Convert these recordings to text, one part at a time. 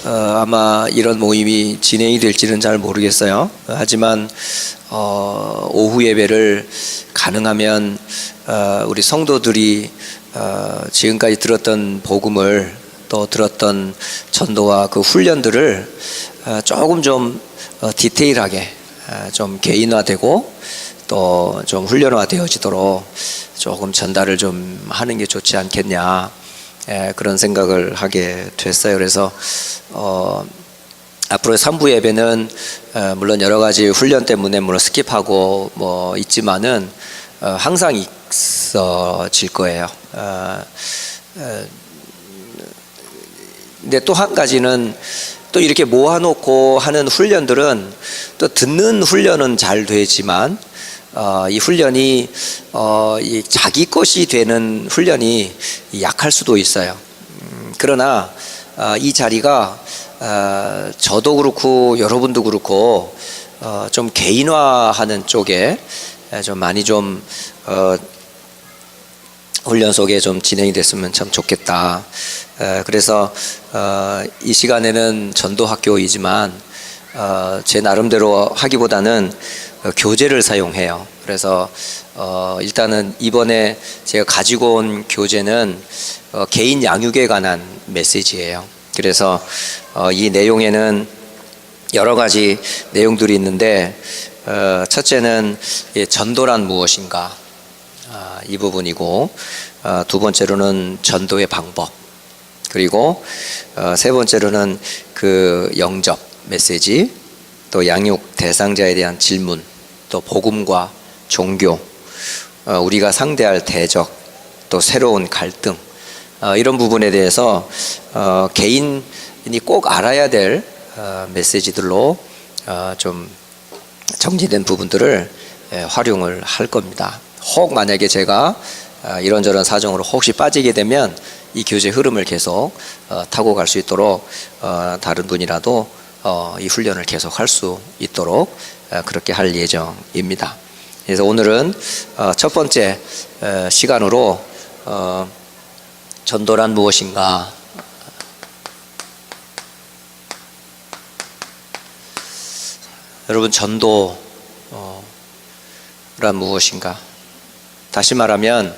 아마 이런 모임이 진행이 될지는 잘 모르겠어요. 하지만 오후 예배를 가능하면 우리 성도들이 지금까지 들었던 복음을 또 들었던 전도와 그 훈련들을 조금 좀 디테일하게 좀 개인화되고 또 좀 훈련화되어지도록 조금 전달을 좀 하는 게 좋지 않겠냐, 그런 생각을 하게 됐어요. 그래서 앞으로의 3부 예배는 물론 여러 가지 훈련 때문에 물론 스킵하고 뭐 있지만은 항상 있어질 거예요. 근데 또 한 가지는, 또 이렇게 모아놓고 하는 훈련들은 또 듣는 훈련은 잘 되지만 이 훈련이 이 자기 것이 되는 훈련이 약할 수도 있어요. 그러나 이 자리가 저도 그렇고 여러분도 그렇고 좀 개인화하는 쪽에 좀 많이 좀 훈련 속에 좀 진행이 됐으면 참 좋겠다. 그래서 이 시간에는 전도학교이지만 제 나름대로 하기보다는 교재를 사용해요. 그래서 일단은 이번에 제가 가지고 온 교재는 개인 양육에 관한 메시지예요. 그래서 이 내용에는 여러 가지 내용들이 있는데, 첫째는 전도란 무엇인가, 이 부분이고, 두 번째로는 전도의 방법, 그리고 세 번째로는 그 영접 메시지, 또 양육 대상자에 대한 질문, 또 복음과 종교, 우리가 상대할 대적, 또 새로운 갈등, 이런 부분에 대해서 개인이 꼭 알아야 될 메시지들로 좀 정리된 부분들을 활용을 할 겁니다. 혹 만약에 제가 이런저런 사정으로 혹시 빠지게 되면 이 교재 흐름을 계속 타고 갈 수 있도록 다른 분이라도 이 훈련을 계속 할 수 있도록 그렇게 할 예정입니다. 그래서 오늘은 첫 번째 시간으로 전도란 무엇인가, 여러분, 전도란 무엇인가? 다시 말하면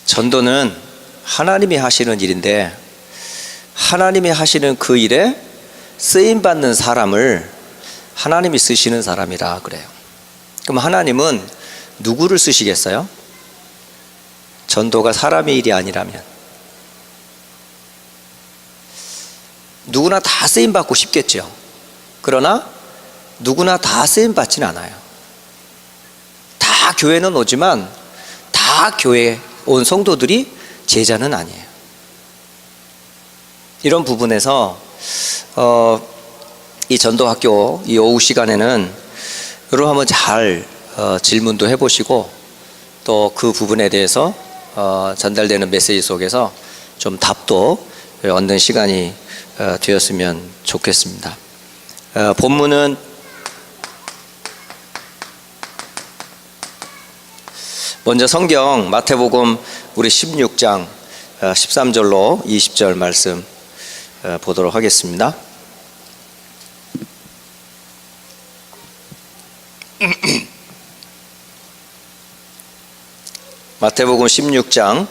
전도는 하나님이 하시는 일인데, 하나님이 하시는 그 일에 쓰임받는 사람을 하나님이 쓰시는 사람이라 그래요. 그럼 하나님은 누구를 쓰시겠어요? 전도가 사람의 일이 아니라면 누구나 다 쓰임받고 싶겠죠. 그러나 누구나 다 쓰임받지는 않아요. 다 교회는 오지만 다 교회에 온 성도들이 제자는 아니에요. 이런 부분에서 이 전도학교 이 오후 시간에는 여러분 한번 잘 질문도 해보시고, 또 그 부분에 대해서 전달되는 메시지 속에서 좀 답도 얻는 시간이 되었으면 좋겠습니다. 본문은 먼저 성경 마태복음 우리 16장 13절로 20절 말씀 보도록 하겠습니다. 마태복음 16장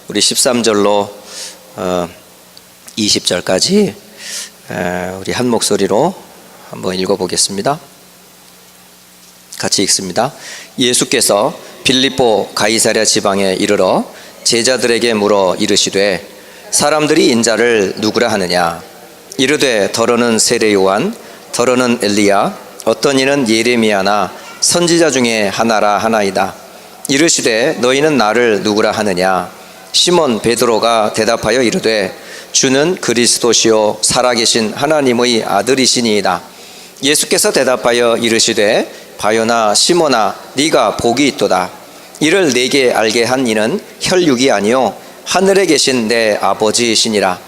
우리 13절로 20절까지 우리 한 목소리로 한번 읽어보겠습니다. 같이 읽습니다. 예수께서 빌립보 가이사랴 지방에 이르러 제자들에게 물어 이르시되, 사람들이 인자를 누구라 하느냐? 이르되 더러는 세례 요한, 더러는 엘리야, 어떤 이는 예레미야나 선지자 중에 하나라 하나이다. 이르시되 너희는 나를 누구라 하느냐? 시몬 베드로가 대답하여 이르되 주는 그리스도시요 살아계신 하나님의 아들이시니이다. 예수께서 대답하여 이르시되 바요나 시몬아, 네가 복이 있도다. 이를 내게 알게 한 이는 혈육이 아니요 하늘에 계신 내 아버지이시니라.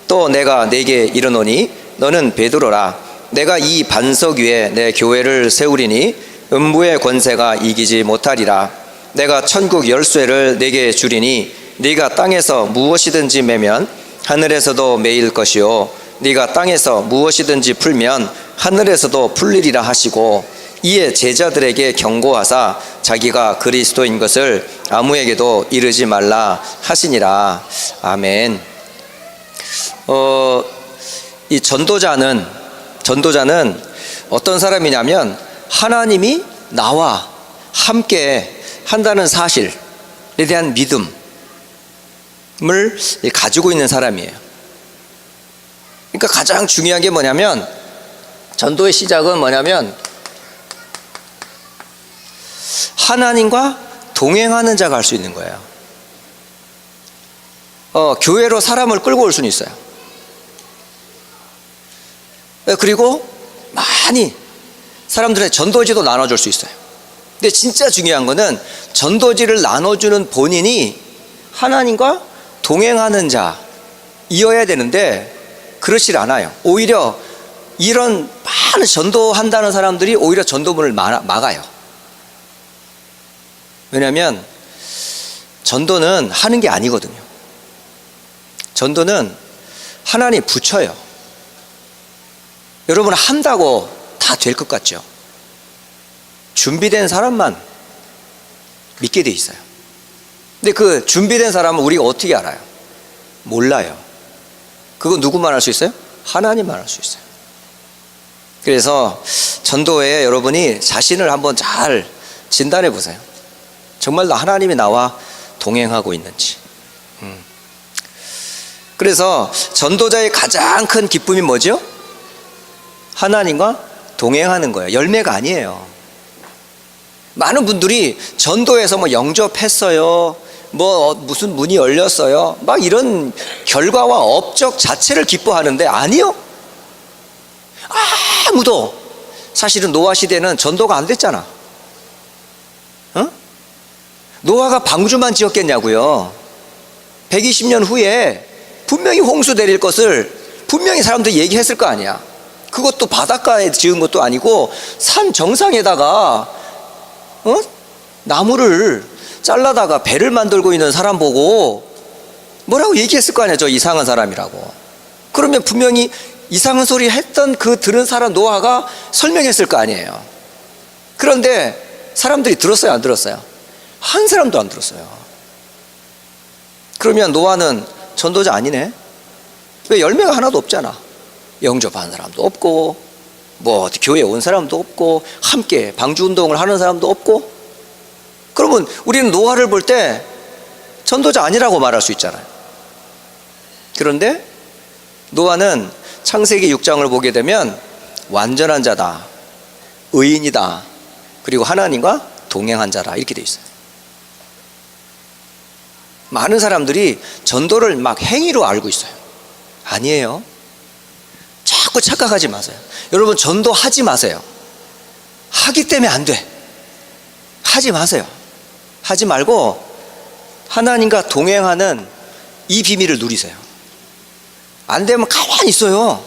또 내가 네게 이르노니 너는 베드로라. 내가 이 반석 위에 내 교회를 세우리니 음부의 권세가 이기지 못하리라. 내가 천국 열쇠를 내게 주리니 네가 땅에서 무엇이든지 매면 하늘에서도 매일 것이요 네가 땅에서 무엇이든지 풀면 하늘에서도 풀리리라 하시고, 이에 제자들에게 경고하사 자기가 그리스도인 것을 아무에게도 이르지 말라 하시니라. 아멘. 이 전도자는 어떤 사람이냐면 하나님이 나와 함께 한다는 사실에 대한 믿음을 가지고 있는 사람이에요. 그러니까 가장 중요한 게 뭐냐면, 전도의 시작은 뭐냐면 하나님과 동행하는 자가 할 수 있는 거예요. 교회로 사람을 끌고 올 수는 있어요. 그리고 많이 사람들의 전도지도 나눠줄 수 있어요. 근데 진짜 중요한 거는 전도지를 나눠주는 본인이 하나님과 동행하는 자이어야 되는데 그렇지 않아요. 오히려 이런 많은 전도한다는 사람들이 오히려 전도문을 막아요. 왜냐하면 전도는 하는 게 아니거든요. 전도는 하나님 붙여요. 여러분 한다고 다 될 것 같죠? 준비된 사람만 믿게 돼 있어요. 근데 그 준비된 사람은 우리가 어떻게 알아요? 몰라요. 그거 누구만 알 수 있어요? 하나님만 알 수 있어요. 그래서 전도에 여러분이 자신을 한번 잘 진단해 보세요. 정말로 하나님이 나와 동행하고 있는지. 그래서 전도자의 가장 큰 기쁨이 뭐죠? 하나님과 동행하는 거예요. 열매가 아니에요. 많은 분들이 전도에서 뭐 영접했어요, 뭐 무슨 문이 열렸어요, 막 이런 결과와 업적 자체를 기뻐하는데, 아니요. 아무도 사실은 노아 시대는 전도가 안 됐잖아. 노아가 방주만 지었겠냐고요. 120년 후에 분명히 홍수 내릴 것을 분명히 사람들이 얘기했을 거 아니야. 그것도 바닷가에 지은 것도 아니고 산 정상에다가 나무를 잘라다가 배를 만들고 있는 사람 보고 뭐라고 얘기했을 거 아니야. 저 이상한 사람이라고. 그러면 분명히 이상한 소리 했던 그 들은 사람 노아가 설명했을 거 아니에요. 그런데 사람들이 들었어요, 안 들었어요? 한 사람도 안 들었어요. 그러면 노아는 전도자 아니네? 왜? 열매가 하나도 없잖아. 영접하는 사람도 없고, 뭐 어디 교회에 온 사람도 없고, 함께 방주운동을 하는 사람도 없고. 그러면 우리는 노아를 볼 때 전도자 아니라고 말할 수 있잖아요. 그런데 노아는 창세기 6장을 보게 되면 완전한 자다, 의인이다, 그리고 하나님과 동행한 자다, 이렇게 돼 있어요. 많은 사람들이 전도를 막 행위로 알고 있어요. 아니에요. 자꾸 착각하지 마세요. 여러분, 전도하지 마세요. 하기 때문에 안 돼. 하지 마세요. 하지 말고 하나님과 동행하는 이 비밀을 누리세요. 안 되면 가만히 있어요.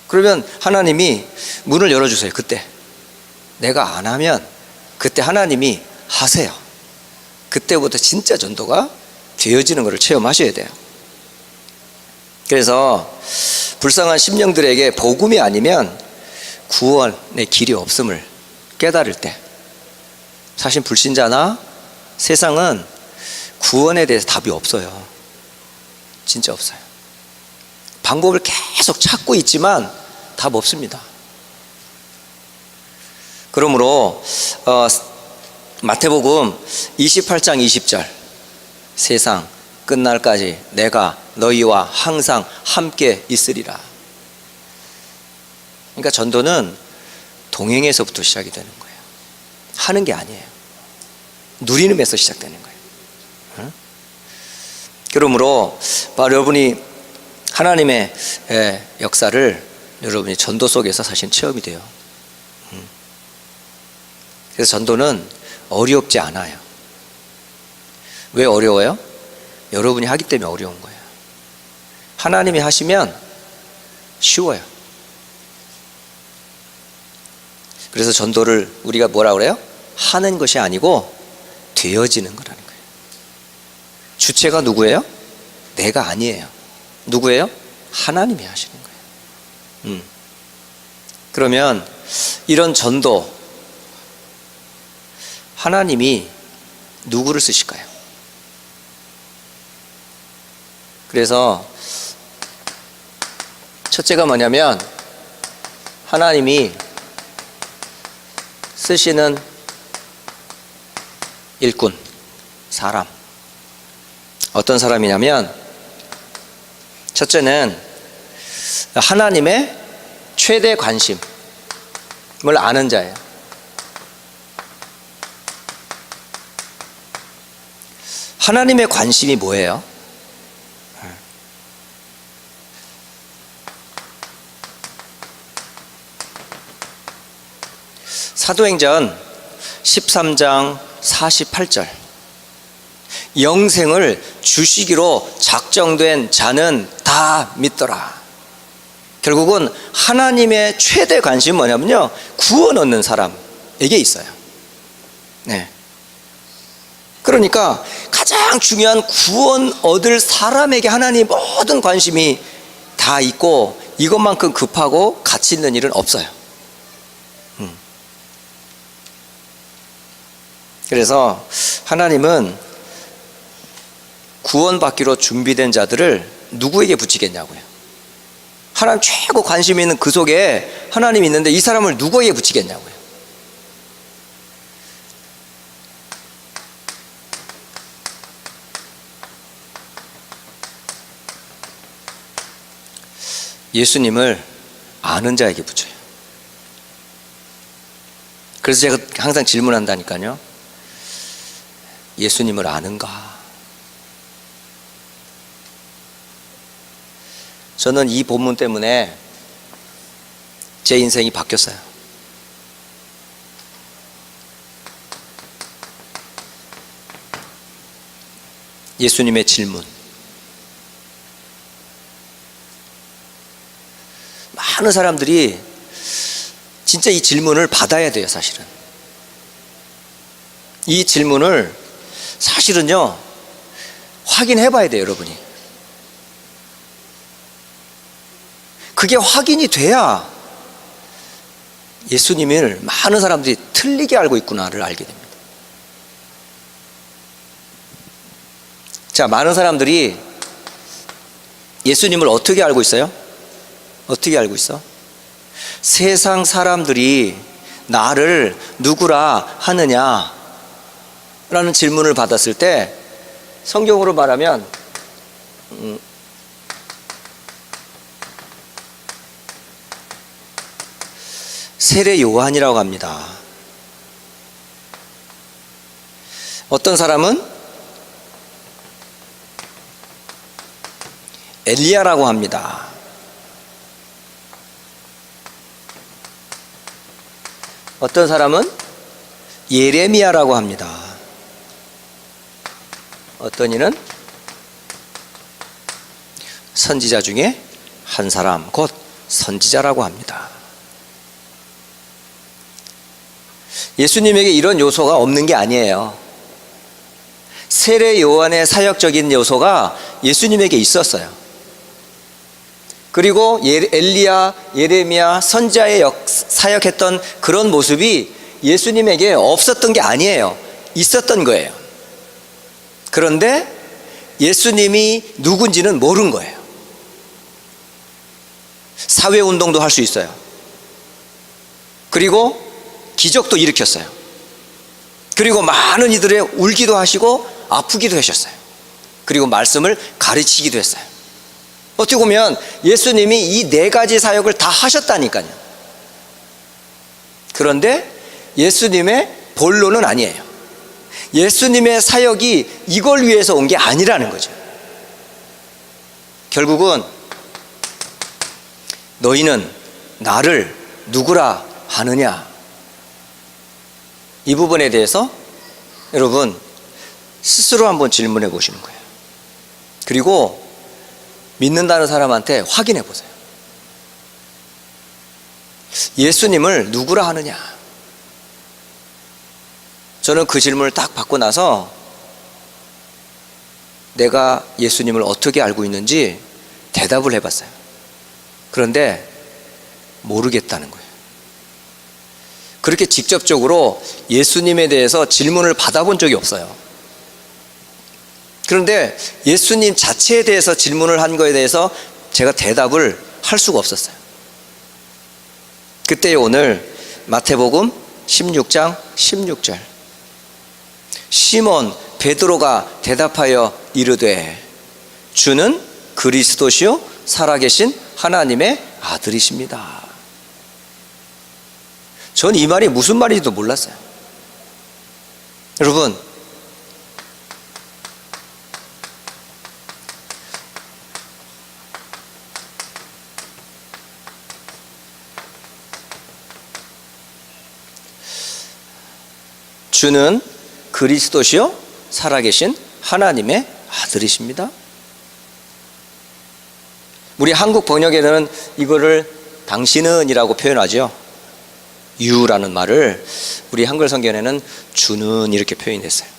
그러면 하나님이 문을 열어주세요. 그때 내가 안 하면 그때 하나님이 하세요. 그때부터 진짜 전도가 되어지는 것을 체험하셔야 돼요. 그래서 불쌍한 심령들에게 복음이 아니면 구원의 길이 없음을 깨달을 때, 사실 불신자나 세상은 구원에 대해서 답이 없어요. 진짜 없어요. 방법을 계속 찾고 있지만 답 없습니다. 그러므로 마태복음 28장 20절, 세상 끝날까지 내가 너희와 항상 함께 있으리라. 그러니까 전도는 동행에서부터 시작이 되는 거예요. 하는 게 아니에요. 누리는 데서 시작되는 거예요. 그러므로 바로 여러분이 하나님의 역사를 여러분이 전도 속에서 사실 체험이 돼요. 그래서 전도는 어렵지 않아요. 왜 어려워요? 여러분이 하기 때문에 어려운 거예요. 하나님이 하시면 쉬워요. 그래서 전도를 우리가 뭐라 그래요? 하는 것이 아니고 되어지는 거라는 거예요. 주체가 누구예요? 내가 아니에요. 누구예요? 하나님이 하시는 거예요. 그러면 이런 전도, 하나님이 누구를 쓰실까요? 그래서 첫째가 뭐냐면, 하나님이 쓰시는 일꾼, 사람. 어떤 사람이냐면, 첫째는 하나님의 최대 관심을 아는 자예요. 하나님의 관심이 뭐예요? 사도행전 13장 48절. 영생을 주시기로 작정된 자는 다 믿더라. 결국은 하나님의 최대 관심은 뭐냐면요, 구원 얻는 사람에게 있어요. 네. 그러니까 가장 중요한 구원 얻을 사람에게 하나님 모든 관심이 다 있고, 이것만큼 급하고 가치 있는 일은 없어요. 그래서 하나님은 구원받기로 준비된 자들을 누구에게 붙이겠냐고요. 하나님 최고 관심 있는 그 속에 하나님이 있는데 이 사람을 누구에게 붙이겠냐고요. 예수님을 아는 자에게 붙여요. 그래서 제가 항상 질문한다니까요. 예수님을 아는가? 저는 이 본문 때문에 제 인생이 바뀌었어요. 예수님의 질문. 많은 사람들이 진짜 이 질문을 받아야 돼요, 사실은. 이 질문을 사실은요, 확인해 봐야 돼요, 여러분이. 그게 확인이 돼야 예수님을 많은 사람들이 틀리게 알고 있구나를 알게 됩니다. 자, 많은 사람들이 예수님을 어떻게 알고 있어요? 어떻게 알고 있어? 세상 사람들이 나를 누구라 하느냐 라는 질문을 받았을 때, 성경으로 말하면 세례 요한이라고 합니다. 어떤 사람은 엘리야라고 합니다. 어떤 사람은 예레미야라고 합니다. 어떤 이는 선지자 중에 한 사람, 곧 선지자라고 합니다. 예수님에게 이런 요소가 없는 게 아니에요. 세례 요한의 사역적인 요소가 예수님에게 있었어요. 그리고 엘리야, 예레미야, 선지자의 사역했던 그런 모습이 예수님에게 없었던 게 아니에요. 있었던 거예요. 그런데 예수님이 누군지는 모른 거예요. 사회운동도 할 수 있어요. 그리고 기적도 일으켰어요. 그리고 많은 이들의 울기도 하시고 아프기도 하셨어요. 그리고 말씀을 가르치기도 했어요. 어떻게 보면 예수님이 이 네 가지 사역을 다 하셨다니까요. 그런데 예수님의 본론은 아니에요. 예수님의 사역이 이걸 위해서 온 게 아니라는 거죠. 결국은 너희는 나를 누구라 하느냐, 이 부분에 대해서 여러분 스스로 한번 질문해 보시는 거예요. 그리고 믿는다는 사람한테 확인해 보세요. 예수님을 누구라 하느냐? 저는 그 질문을 딱 받고 나서 내가 예수님을 어떻게 알고 있는지 대답을 해봤어요. 그런데 모르겠다는 거예요. 그렇게 직접적으로 예수님에 대해서 질문을 받아본 적이 없어요. 그런데 예수님 자체에 대해서 질문을 한 거에 대해서 제가 대답을 할 수가 없었어요. 그때 오늘 마태복음 16장 16절, 시몬 베드로가 대답하여 이르되 주는 그리스도시요 살아계신 하나님의 아들이십니다. 전 이 말이 무슨 말인지도 몰랐어요. 여러분, 주는 그리스도시요 살아계신 하나님의 아들이십니다. 우리 한국 번역에는 이거를 당신은 이라고 표현하죠. 유라는 말을 우리 한글 성경에는 주는 이렇게 표현했어요.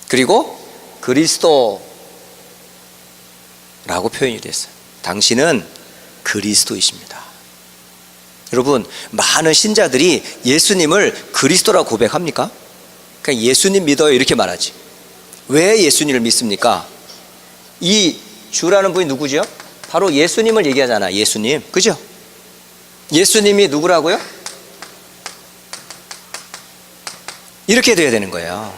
그리고 그리스도라고 표현이 됐어요. 당신은 그리스도이십니다. 여러분, 많은 신자들이 예수님을 그리스도라고 고백합니까? 그냥 예수님 믿어요 이렇게 말하지. 왜 예수님을 믿습니까? 이 주라는 분이 누구죠? 바로 예수님을 얘기하잖아. 예수님, 그죠? 예수님이 누구라고요? 이렇게 돼야 되는 거예요.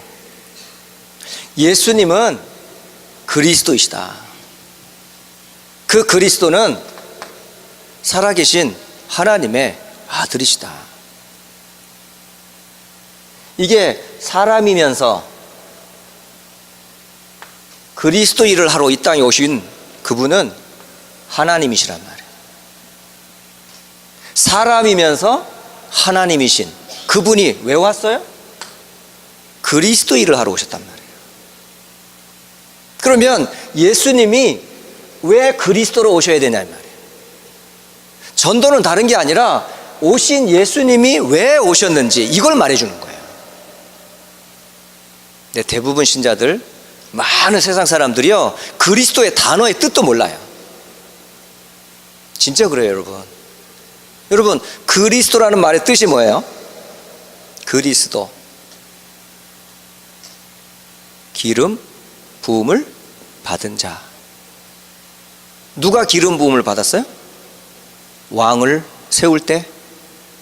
예수님은 그리스도이시다. 그 그리스도는 살아계신 하나님의 아들이시다. 이게 사람이면서 그리스도 일을 하러 이 땅에 오신 그분은 하나님이시란 말이에요. 사람이면서 하나님이신 그분이 왜 왔어요? 그리스도 일을 하러 오셨단 말이에요. 그러면 예수님이 왜 그리스도로 오셔야 되냐 이 말이에요. 전도는 다른 게 아니라 오신 예수님이 왜 오셨는지 이걸 말해주는 거예요. 근데 대부분 신자들, 많은 세상 사람들이요, 그리스도의 단어의 뜻도 몰라요. 진짜 그래요, 여러분. 여러분, 그리스도라는 말의 뜻이 뭐예요? 그리스도, 기름 부음을 받은 자. 누가 기름 부음을 받았어요? 왕을 세울 때,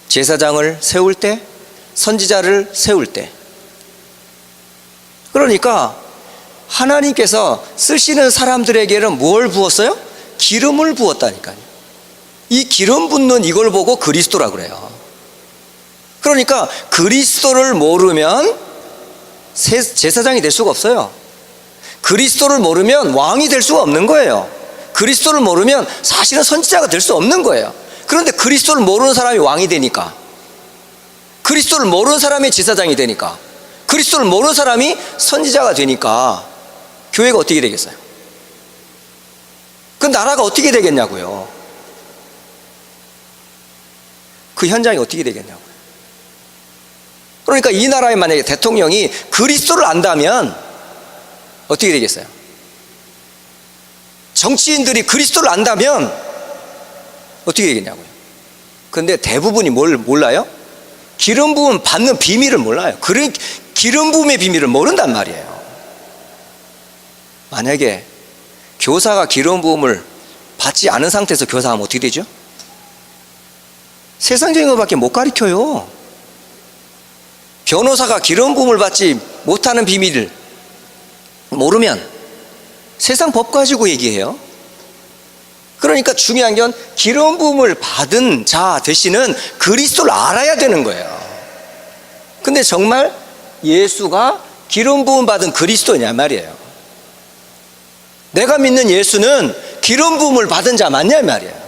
제사장을 세울 때, 선지자를 세울 때. 그러니까 하나님께서 쓰시는 사람들에게는 뭘 부었어요? 기름을 부었다니까요. 이 기름 붓는 이걸 보고 그리스도라 그래요. 그러니까 그리스도를 모르면 제사장이 될 수가 없어요. 그리스도를 모르면 왕이 될 수가 없는 거예요. 그리스도를 모르면 사실은 선지자가 될 수 없는 거예요. 그런데 그리스도를 모르는 사람이 왕이 되니까, 그리스도를 모르는 사람이 제사장이 되니까, 그리스도를 모르는 사람이 선지자가 되니까 교회가 어떻게 되겠어요? 그 나라가 어떻게 되겠냐고요. 그 현장이 어떻게 되겠냐고요. 그러니까 이 나라에 만약에 대통령이 그리스도를 안다면 어떻게 되겠어요? 정치인들이 그리스도를 안다면 어떻게 되겠냐고요. 그런데 대부분이 뭘 몰라요? 기름 부음 받는 비밀을 몰라요. 기름 부음의 비밀을 모른단 말이에요. 만약에 교사가 기름 부음을 받지 않은 상태에서 교사하면 어떻게 되죠? 세상적인 것밖에 못 가르쳐요. 변호사가 기름 부음을 받지 못하는 비밀을 모르면 세상 법 가지고 얘기해요. 그러니까 중요한 건 기름 부음을 받은 자 되시는 그리스도를 알아야 되는 거예요. 근데 정말 예수가 기름 부음 받은 그리스도냐 말이에요. 내가 믿는 예수는 기름 부음을 받은 자 맞냐 이 말이에요.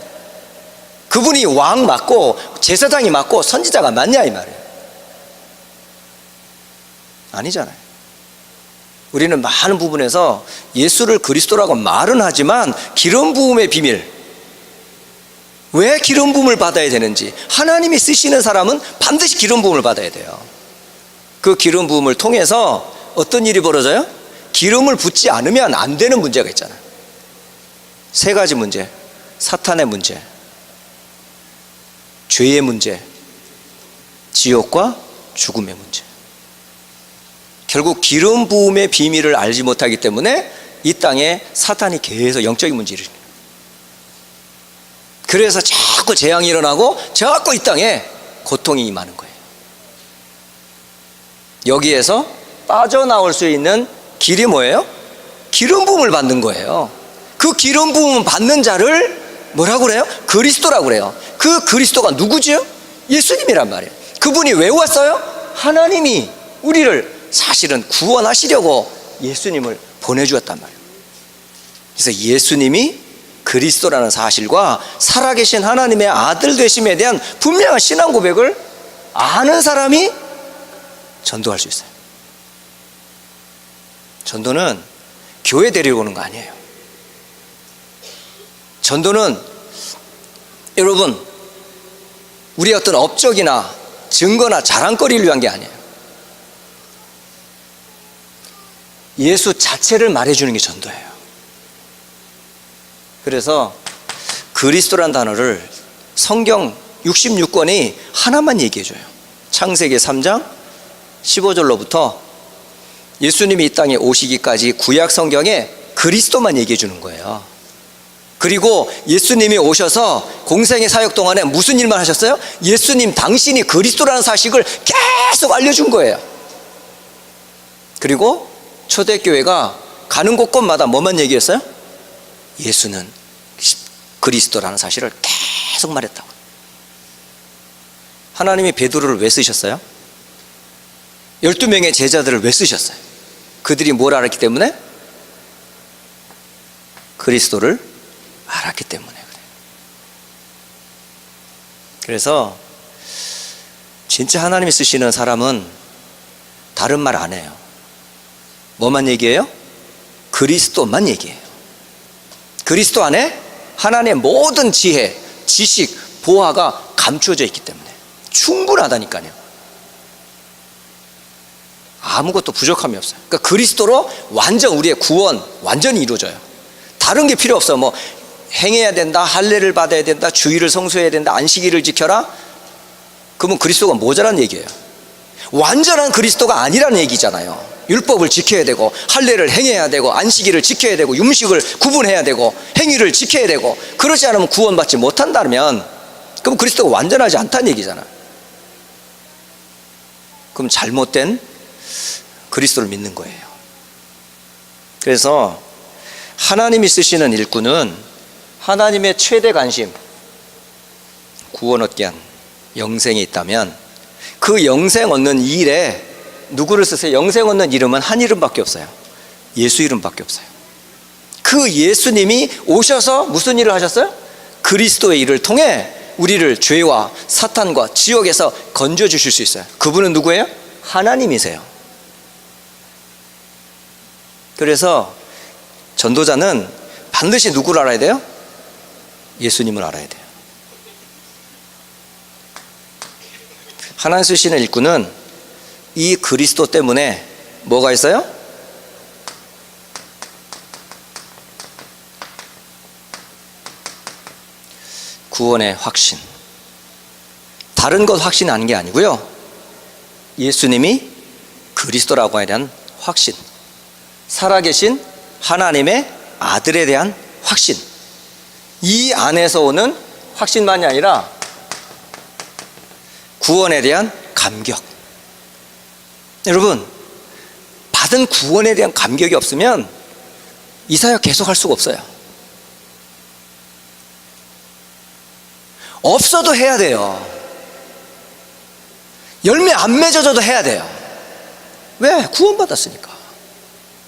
그분이 왕 맞고 제사장이 맞고 선지자가 맞냐 이 말이에요. 아니잖아요. 우리는 많은 부분에서 예수를 그리스도라고 말은 하지만 기름 부음의 비밀 왜 기름 부음을 받아야 되는지, 하나님이 쓰시는 사람은 반드시 기름 부음을 받아야 돼요. 그 기름 부음을 통해서 어떤 일이 벌어져요? 기름을 붓지 않으면 안 되는 문제가 있잖아요. 세 가지 문제: 사탄의 문제, 죄의 문제, 지옥과 죽음의 문제. 결국 기름 부음의 비밀을 알지 못하기 때문에 이 땅에 사탄이 계속 영적인 문제를 일으킵니다. 그래서 자꾸 재앙이 일어나고 자꾸 이 땅에 고통이 임하는 거예요. 여기에서 빠져나올 수 있는 길이 뭐예요? 기름 부음을 받는 거예요. 그 기름 부음 받는 자를 뭐라고 그래요? 그리스도라고 그래요. 그 그리스도가 누구죠? 예수님이란 말이에요. 그분이 왜 왔어요? 하나님이 우리를 사실은 구원하시려고 예수님을 보내주었단 말이에요. 그래서 예수님이 그리스도라는 사실과 살아계신 하나님의 아들 되심에 대한 분명한 신앙 고백을 아는 사람이 전도할 수 있어요. 전도는 교회 데리고 오는 거 아니에요. 전도는 여러분, 우리의 어떤 업적이나 증거나 자랑거리를 위한 게 아니에요. 예수 자체를 말해주는 게 전도예요. 그래서 그리스도란 단어를 성경 66권이 하나만 얘기해줘요. 창세기 3장 15절로부터 예수님이 이 땅에 오시기까지 구약 성경에 그리스도만 얘기해주는 거예요. 그리고 예수님이 오셔서 공생의 사역 동안에 무슨 일만 하셨어요? 예수님 당신이 그리스도라는 사실을 계속 알려준 거예요. 그리고 초대교회가 가는 곳곳마다 뭐만 얘기했어요? 예수는 그리스도라는 사실을 계속 말했다고. 하나님이 베드로를 왜 쓰셨어요? 12명의 제자들을 왜 쓰셨어요? 그들이 뭘 알았기 때문에? 그리스도를 알았기 때문에 그래요. 그래서 진짜 하나님이 쓰시는 사람은 다른 말 안 해요. 뭐만 얘기해요? 그리스도만 얘기해요. 그리스도 안에 하나님의 모든 지혜, 지식, 보화가 감추어져 있기 때문에 충분하다니까요. 아무것도 부족함이 없어요. 그러니까 그리스도로 완전 우리의 구원 완전히 이루어져요. 다른 게 필요 없어요. 뭐 행해야 된다, 할례를 받아야 된다, 주일을 성수해야 된다, 안식일을 지켜라. 그러면 그리스도가 모자란 얘기예요. 완전한 그리스도가 아니라는 얘기잖아요. 율법을 지켜야 되고, 할례를 행해야 되고, 안식일을 지켜야 되고, 음식을 구분해야 되고, 행위를 지켜야 되고, 그러지 않으면 구원받지 못한다면 그럼 그리스도가 완전하지 않다는 얘기잖아요. 그럼 잘못된 그리스도를 믿는 거예요. 그래서 하나님이 쓰시는 일꾼은 하나님의 최대 관심, 구원 얻게 한 영생이 있다면 그 영생 얻는 일에 누구를 쓰세요? 영생 얻는 이름은 한 이름밖에 없어요. 예수 이름밖에 없어요. 그 예수님이 오셔서 무슨 일을 하셨어요? 그리스도의 일을 통해 우리를 죄와 사탄과 지옥에서 건져 주실 수 있어요. 그분은 누구예요? 하나님이세요. 그래서 전도자는 반드시 누구를 알아야 돼요? 예수님을 알아야 돼요. 하나님 쓰시는 일꾼은 이 그리스도 때문에 뭐가 있어요? 구원의 확신. 다른 것 확신 아닌 게 아니고요, 예수님이 그리스도라고 대한 확신, 살아계신 하나님의 아들에 대한 확신, 이 안에서 오는 확신만이 아니라 구원에 대한 감격. 여러분, 받은 구원에 대한 감격이 없으면 이 사역 계속 할 수가 없어요. 없어도 해야 돼요. 열매 안 맺어져도 해야 돼요. 왜? 구원받았으니까.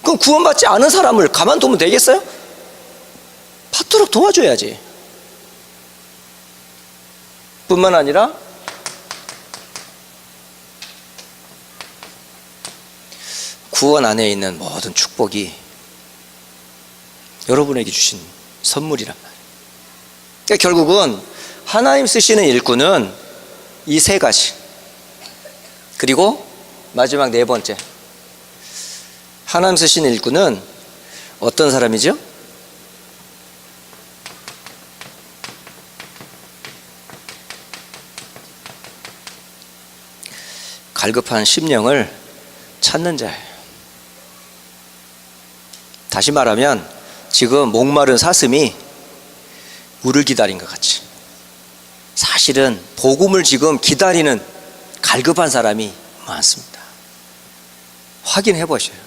그럼 구원받지 않은 사람을 가만두면 되겠어요? 받도록 도와줘야지. 뿐만 아니라 구원 안에 있는 모든 축복이 여러분에게 주신 선물이란 말이에요. 그러니까 결국은 하나님 쓰시는 일꾼은 이 세 가지. 그리고 마지막 네 번째. 하나님 쓰시는 일꾼은 어떤 사람이죠? 갈급한 심령을 찾는 자예요. 다시 말하면 지금 목마른 사슴이 물을 기다린 것 같이 사실은 복음을 지금 기다리는 갈급한 사람이 많습니다. 확인해 보셔요.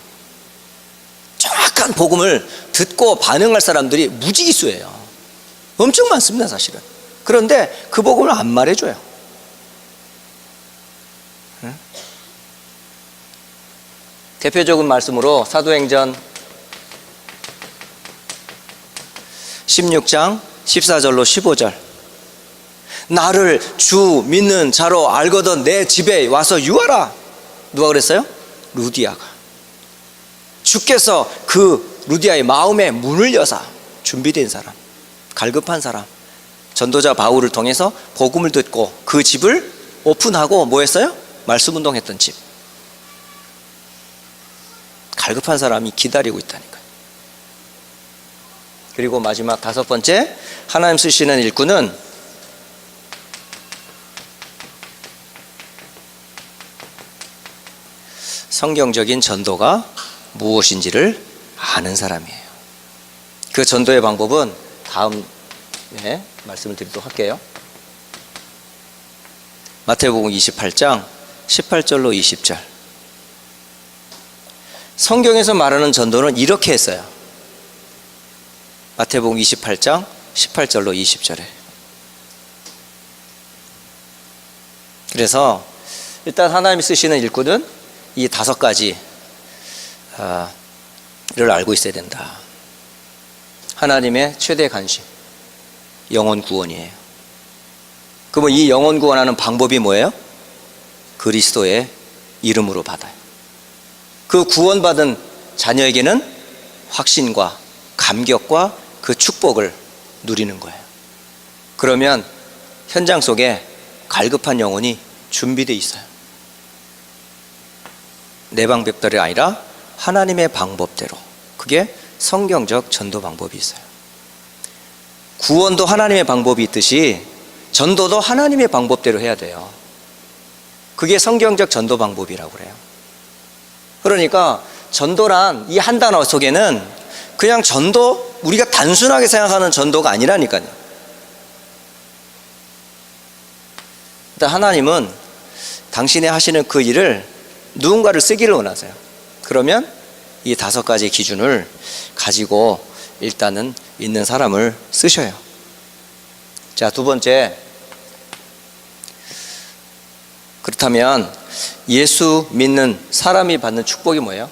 정확한 복음을 듣고 반응할 사람들이 무지기수예요. 엄청 많습니다, 사실은. 그런데 그 복음을 안 말해줘요. 응? 대표적인 말씀으로 사도행전 16장 14절로 15절. 나를 주 믿는 자로 알거든 내 집에 와서 유하라. 누가 그랬어요? 루디아가. 주께서 그 루디아의 마음에 문을 여사 준비된 사람, 갈급한 사람, 전도자 바울을 통해서 복음을 듣고 그 집을 오픈하고 뭐 했어요? 말씀 운동했던 집. 갈급한 사람이 기다리고 있다니까요. 그리고 마지막 다섯 번째, 하나님 쓰시는 일꾼은 성경적인 전도가 무엇인지를 아는 사람이에요. 그 전도의 방법은 다음에 말씀을 드리도록 할게요. 마태복음 28장 18절로 20절. 성경에서 말하는 전도는 이렇게 했어요. 마태복음 28장 18절로 20절에. 그래서 일단 하나님이 쓰시는 일꾼은 이 다섯 가지를 알고 있어야 된다. 하나님의 최대 관심, 영혼 구원이에요. 그러면 이 영혼 구원하는 방법이 뭐예요? 그리스도의 이름으로 받아요. 그 구원받은 자녀에게는 확신과 감격과 그 축복을 누리는 거예요. 그러면 현장 속에 갈급한 영혼이 준비되어 있어요. 내 방법대로 아니라 하나님의 방법대로. 그게 성경적 전도 방법이 있어요. 구원도 하나님의 방법이 있듯이 전도도 하나님의 방법대로 해야 돼요. 그게 성경적 전도 방법이라고 그래요. 그러니까 전도란 이 한 단어 속에는 그냥 전도, 우리가 단순하게 생각하는 전도가 아니라니까요. 일단 하나님은 당신이 하시는 그 일을 누군가를 쓰기를 원하세요. 그러면 이 다섯 가지 기준을 가지고 일단은 있는 사람을 쓰셔요. 자, 두 번째. 그렇다면 예수 믿는 사람이 받는 축복이 뭐예요?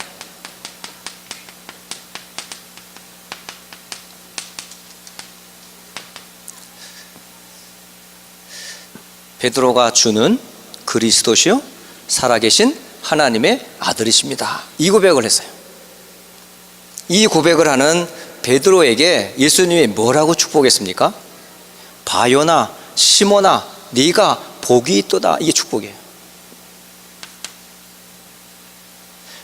베드로가 주는 그리스도시요 살아계신 하나님의 아들이십니다. 이 고백을 했어요. 이 고백을 하는 베드로에게 예수님이 뭐라고 축복했습니까? 바요나 시몬아 네가 복이 있도다. 이게 축복이에요.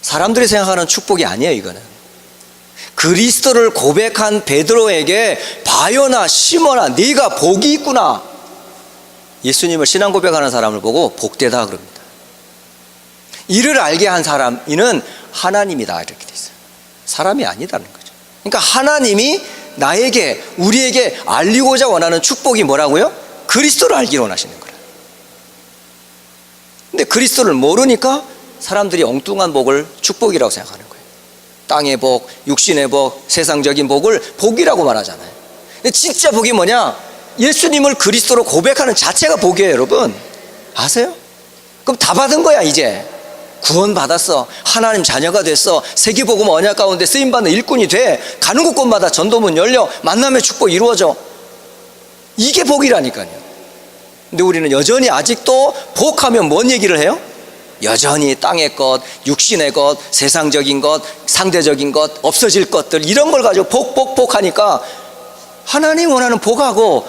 사람들이 생각하는 축복이 아니에요. 이거는 그리스도를 고백한 베드로에게 바요나 시몬아 네가 복이 있구나. 예수님을 신앙 고백하는 사람을 보고 복되다 그럽니다. 이를 알게 한 사람, 이는 하나님이다 이렇게 돼 있어요. 사람이 아니다는 거죠. 그러니까 하나님이 나에게, 우리에게 알리고자 원하는 축복이 뭐라고요? 그리스도를 알기를 원하시는 거예요. 근데 그리스도를 모르니까 사람들이 엉뚱한 복을 축복이라고 생각하는 거예요. 땅의 복, 육신의 복, 세상적인 복을 복이라고 말하잖아요. 근데 진짜 복이 뭐냐? 예수님을 그리스도로 고백하는 자체가 복이에요. 여러분 아세요? 그럼 다 받은 거야. 이제 구원받았어. 하나님 자녀가 됐어. 세계복음 언약 가운데 쓰임받는 일꾼이 돼. 가는 곳곳마다 전도문 열려. 만남의 축복 이루어져. 이게 복이라니까요. 근데 우리는 여전히 아직도 복하면 뭔 얘기를 해요? 여전히 땅의 것, 육신의 것, 세상적인 것, 상대적인 것, 없어질 것들 이런 걸 가지고 복 하니까 하나님 원하는 복하고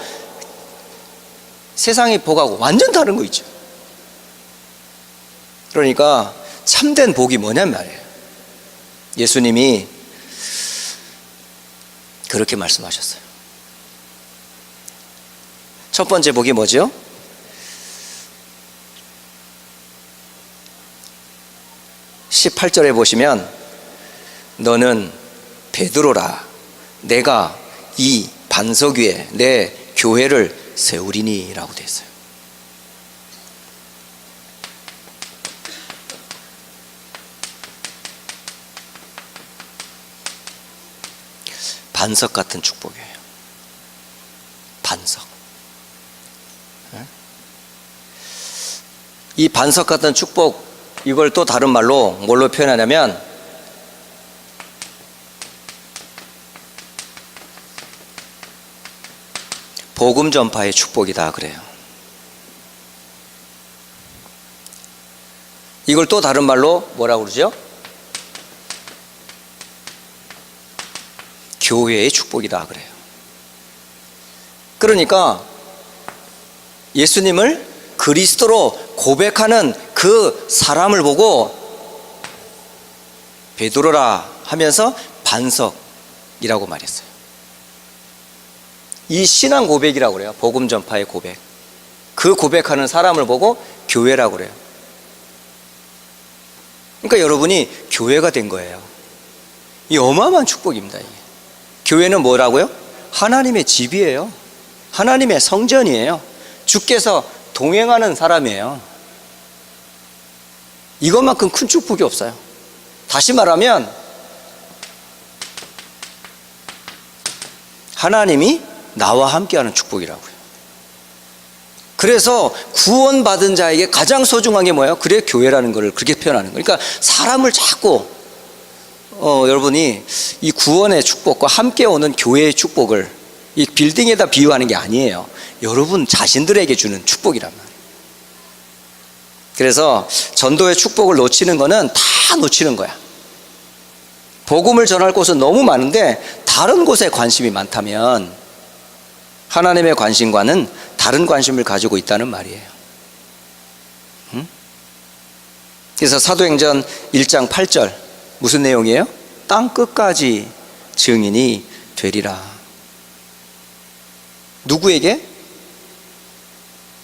세상의 복하고 완전 다른 거 있죠. 그러니까 참된 복이 뭐냐는 말이에요. 예수님이 그렇게 말씀하셨어요. 첫 번째 복이 뭐죠? 18절에 보시면 너는 베드로라, 내가 이 반석 위에 내 교회를 세우리니 라고 되어 있어요. 반석 같은 축복이에요. 반석. 이 반석 같은 축복, 이걸 또 다른 말로 뭘로 표현하냐면 복음 전파의 축복이다 그래요. 이걸 또 다른 말로 뭐라고 그러죠? 교회의 축복이다 그래요. 그러니까 예수님을 그리스도로 고백하는 그 사람을 보고 베드로라 하면서 반석이라고 말했어요. 이 신앙 고백이라고 그래요. 복음 전파의 고백. 그 고백하는 사람을 보고 교회라고 그래요. 그러니까 여러분이 교회가 된 거예요. 이 어마어마한 축복입니다. 이게. 교회는 뭐라고요? 하나님의 집이에요. 하나님의 성전이에요. 주께서 동행하는 사람이에요. 이것만큼 큰 축복이 없어요. 다시 말하면 하나님이 나와 함께하는 축복이라고요. 그래서 구원받은 자에게 가장 소중한 게 뭐예요? 그래 교회라는 것을 그렇게 표현하는 거예요. 그러니까 사람을 자꾸 여러분이 이 구원의 축복과 함께 오는 교회의 축복을 이 빌딩에다 비유하는 게 아니에요. 여러분 자신들에게 주는 축복이란 말이에요. 그래서 전도의 축복을 놓치는 거는 다 놓치는 거야. 복음을 전할 곳은 너무 많은데 다른 곳에 관심이 많다면 하나님의 관심과는 다른 관심을 가지고 있다는 말이에요. 그래서 사도행전 1장 8절 무슨 내용이에요? 땅 끝까지 증인이 되리라. 누구에게?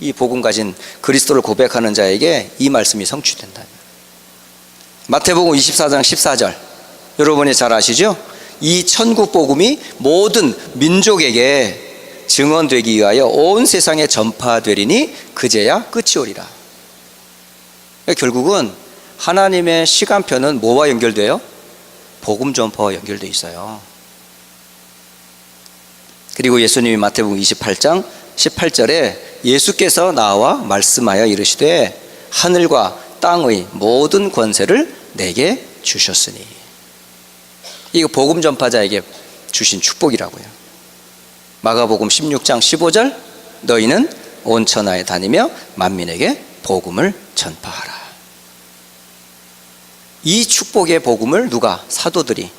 이 복음 가진 그리스도를 고백하는 자에게 이 말씀이 성취된다. 마태복음 24장 14절 여러분이 잘 아시죠? 이 천국 복음이 모든 민족에게 증언되기 위하여 온 세상에 전파되리니 그제야 끝이 오리라. 결국은 하나님의 시간표는 뭐와 연결돼요? 복음 전파와 연결되어 있어요. 그리고 예수님이 마태복음 28장 18절에 예수께서 나와 말씀하여 이르시되 하늘과 땅의 모든 권세를 내게 주셨으니, 이거 복음 전파자에게 주신 축복이라고요. 마가복음 16장 15절 너희는 온 천하에 다니며 만민에게 복음을 전파하라. 이 축복의 복음을 누가? 사도들이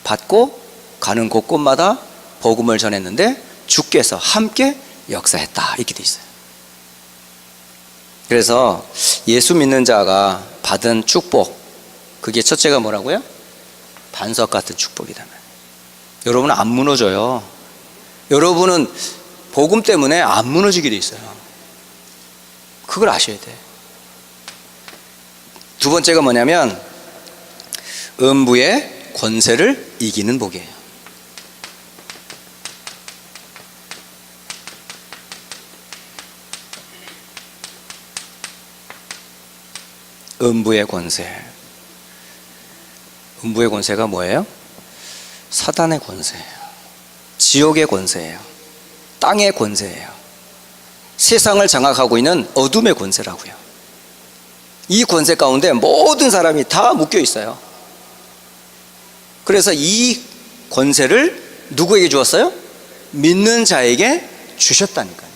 받고 가는 곳곳마다 복음을 전했는데 주께서 함께 역사했다 이렇게 돼 있어요. 그래서 예수 믿는 자가 받은 축복, 그게 첫째가 뭐라고요? 반석 같은 축복이다. 여러분은 안 무너져요. 여러분은 복음 때문에 안 무너지게 돼 있어요. 그걸 아셔야 돼. 두 번째가 뭐냐면 음부의 권세를 이기는 복이에요. 음부의 권세. 음부의 권세가 뭐예요? 사단의 권세예요. 지옥의 권세예요. 땅의 권세예요. 세상을 장악하고 있는 어둠의 권세라고요. 이 권세 가운데 모든 사람이 다 묶여 있어요. 그래서 이 권세를 누구에게 주었어요? 믿는 자에게 주셨다니까요.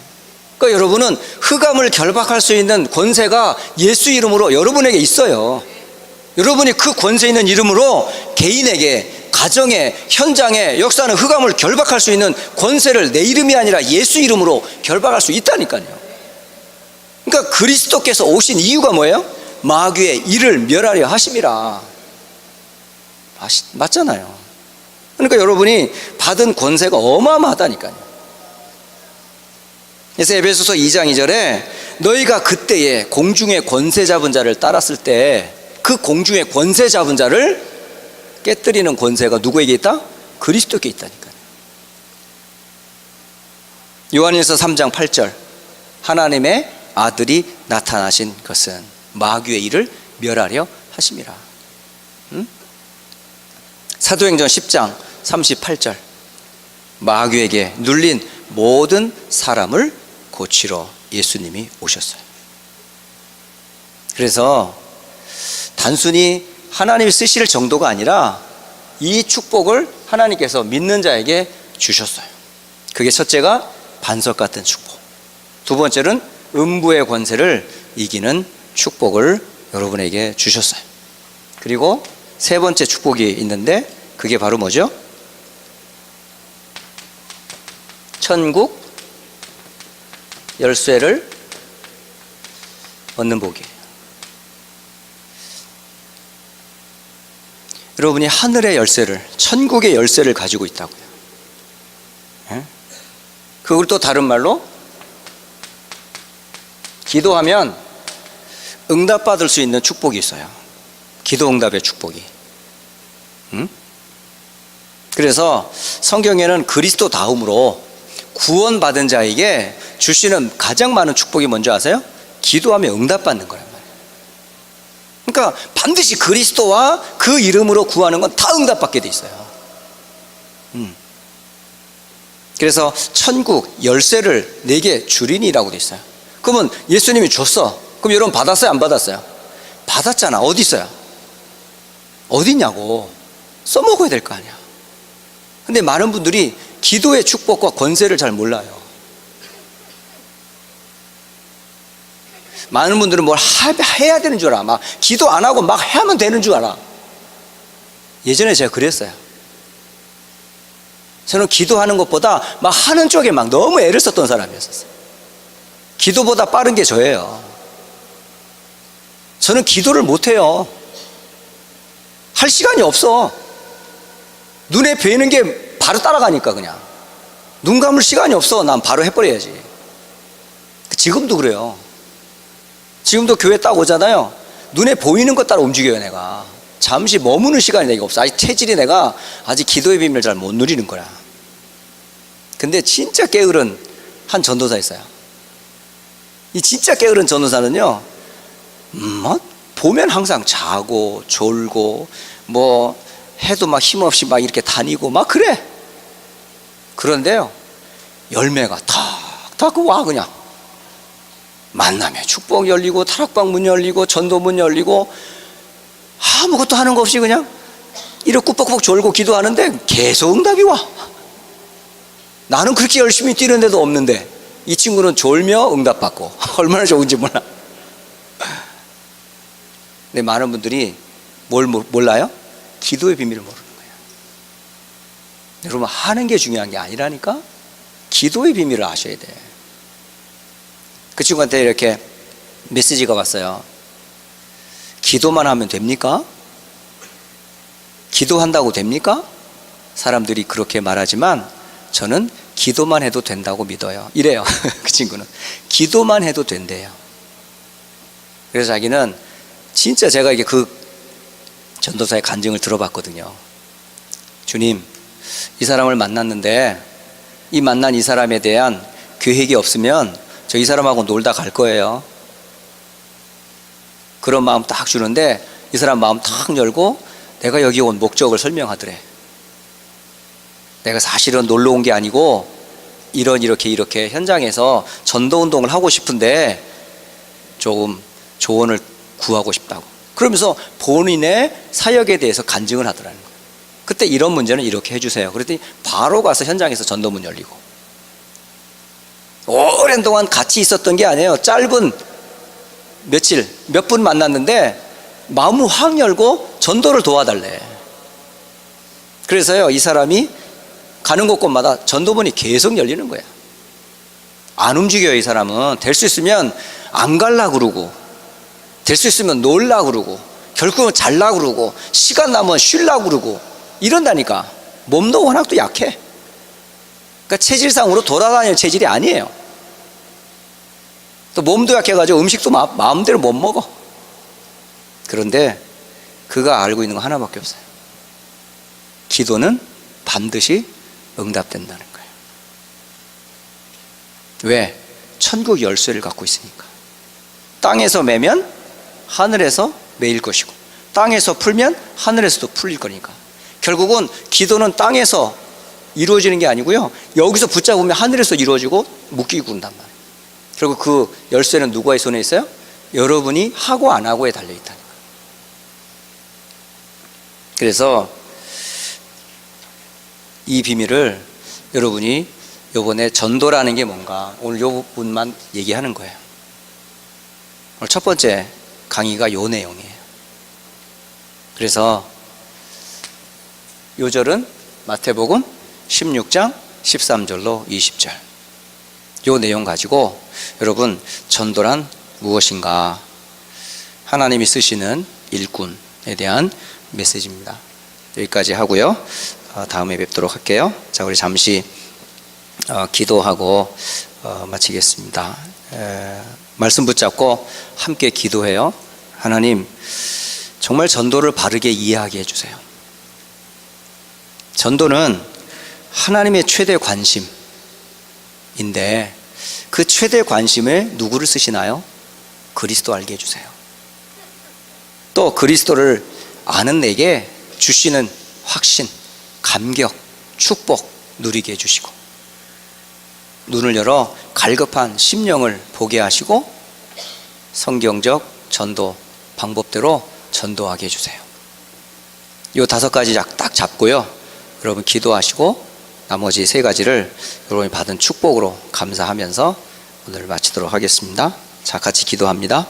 그러니까 여러분은 흑암을 결박할 수 있는 권세가 예수 이름으로 여러분에게 있어요. 여러분이 그 권세 있는 이름으로 개인에게 가정에, 현장에 역사하는 흑암을 결박할 수 있는 권세를 내 이름이 아니라 예수 이름으로 결박할 수 있다니까요. 그러니까 그리스도께서 오신 이유가 뭐예요? 마귀의 일을 멸하려 하심이라. 맞잖아요. 그러니까 여러분이 받은 권세가 어마어마하다니까요. 그래서 에베소서 2장 2절에 너희가 그때에 공중의 권세 잡은 자를 따랐을 때 그 공중의 권세 잡은 자를 깨뜨리는 권세가 누구에게 있다? 그리스도께 있다니까요. 요한일서 3장 8절 하나님의 아들이 나타나신 것은 마귀의 일을 멸하려 하심이라. 사도행전 10장 38절 마귀에게 눌린 모든 사람을 고치러 예수님이 오셨어요. 그래서 단순히 하나님이 쓰실 정도가 아니라 이 축복을 하나님께서 믿는 자에게 주셨어요. 그게 첫째가 반석 같은 축복, 두 번째는 음부의 권세를 이기는 축복을 여러분에게 주셨어요. 그리고 세 번째 축복이 있는데 그게 바로 뭐죠? 천국 열쇠를 얻는 복이에요. 여러분이 하늘의 열쇠를, 천국의 열쇠를 가지고 있다고요. 그걸 또 다른 말로 기도하면 응답받을 수 있는 축복이 있어요. 기도 응답의 축복이. 그래서 성경에는 그리스도 다음으로 구원받은 자에게 주시는 가장 많은 축복이 뭔지 아세요? 기도하며 응답받는 거란 말이에요. 그러니까 반드시 그리스도와 그 이름으로 구하는 건 다 응답받게 돼 있어요. 그래서 천국 열쇠를 내게 주리니라고 돼 있어요. 그러면 예수님이 줬어. 그럼 여러분 받았어요? 안 받았어요? 받았잖아. 어디 있어요? 어디 있냐고. 써먹어야 될 거 아니야. 근데 많은 분들이 기도의 축복과 권세를 잘 몰라요. 많은 분들은 뭘 해야 되는 줄 알아. 막 기도 안 하고 막 하면 되는 줄 알아. 예전에 제가 그랬어요. 저는 기도하는 것보다 막 하는 쪽에 막 너무 애를 썼던 사람이었어요. 기도보다 빠른 게 저예요. 저는 기도를 못해요. 할 시간이 없어. 눈에 뵈는 게 바로 따라가니까 그냥. 눈 감을 시간이 없어. 난 바로 해버려야지. 지금도 그래요. 지금도 교회 딱 오잖아요. 눈에 보이는 것 따라 움직여요 내가. 잠시 머무는 시간이 내가 없어. 아직 체질이 내가 아직 기도의 비밀을 잘 못 누리는 거야. 근데 진짜 게으른 한 전도사 있어요. 이 진짜 게으른 전도사는요, 보면 항상 자고 졸고 뭐 해도 막 힘없이 막 이렇게 다니고 막 그래. 그런데요, 열매가 탁탁 와. 그냥 만남의 축복 열리고 타락방 문 열리고 전도 문 열리고 아무것도 하는 거 없이 그냥 이렇게 꾸벅꾸벅 졸고 기도하는데 계속 응답이 와. 나는 그렇게 열심히 뛰는데도 없는데 이 친구는 졸며 응답받고 얼마나 좋은지 몰라. 근데 많은 분들이 뭘 몰라요? 기도의 비밀을 모르는 거예요. 여러분, 하는 게 중요한 게 아니라니까. 기도의 비밀을 아셔야 돼. 그 친구한테 이렇게 메시지가 왔어요. 기도만 하면 됩니까? 기도한다고 됩니까? 사람들이 그렇게 말하지만 저는 기도만 해도 된다고 믿어요. 이래요. 그 친구는 기도만 해도 된대요. 그래서 자기는 진짜 제가 이게 그 전도사의 간증을 들어봤거든요. 주님, 이 사람을 만났는데 이 만난 이 사람에 대한 계획이 없으면 저 이 사람하고 놀다 갈 거예요. 그런 마음 딱 주는데 이 사람 마음 탁 열고 내가 여기 온 목적을 설명하더래. 내가 사실은 놀러 온 게 아니고 이렇게 현장에서 전도운동을 하고 싶은데 조금 조언을 구하고 싶다고. 그러면서 본인의 사역에 대해서 간증을 하더라는 거예요. 그때 이런 문제는 이렇게 해주세요. 그랬더니 바로 가서 현장에서 전도문 열리고. 오랜 동안 같이 있었던 게 아니에요. 짧은 며칠, 몇 분 만났는데 마음을 확 열고 전도를 도와달래. 그래서요, 이 사람이 가는 곳곳마다 전도문이 계속 열리는 거야. 안 움직여요. 이 사람은 될 수 있으면 안 갈라 그러고, 될 수 있으면 놀라 그러고, 결국은 잘라 그러고, 시간 나면 쉴라 그러고 이런다니까. 몸도 워낙 또 약해. 그러니까 체질상으로 돌아다닐 체질이 아니에요. 또 몸도 약해가지고 음식도 마음대로 못 먹어. 그런데 그가 알고 있는 거 하나밖에 없어요. 기도는 반드시 응답된다는 거예요. 왜? 천국 열쇠를 갖고 있으니까. 땅에서 매면 하늘에서 매일 것이고, 땅에서 풀면 하늘에서도 풀릴 거니까. 결국은 기도는 땅에서 이루어지는 게 아니고요, 여기서 붙잡으면 하늘에서 이루어지고 묶이고 그런단 말이에요. 결국 그 열쇠는 누구의 손에 있어요? 여러분이 하고 안 하고에 달려있다는 거예요. 그래서 이 비밀을 여러분이 요번에 전도라는 게 뭔가 오늘 요 부분만 얘기하는 거예요. 오늘 첫 번째 강의가 요 내용이에요. 그래서 요 절은 마태복음 16장 13절로 20절, 요 내용 가지고 여러분 전도란 무엇인가, 하나님이 쓰시는 일꾼에 대한 메시지입니다. 여기까지 하고요, 다음에 뵙도록 할게요. 자, 우리 잠시 기도하고 마치겠습니다. 말씀 붙잡고 함께 기도해요. 하나님, 정말 전도를 바르게 이해하게 해주세요. 전도는 하나님의 최대 관심인데 그 최대 관심에 누구를 쓰시나요? 그리스도 알게 해주세요. 또 그리스도를 아는 내게 주시는 확신, 감격, 축복 누리게 해주시고, 눈을 열어 갈급한 심령을 보게 하시고 성경적 전도 방법대로 전도하게 해주세요. 이 5가지 딱 잡고요, 여러분 기도하시고 나머지 3가지를 여러분이 받은 축복으로 감사하면서 오늘 마치도록 하겠습니다. 자, 같이 기도합니다.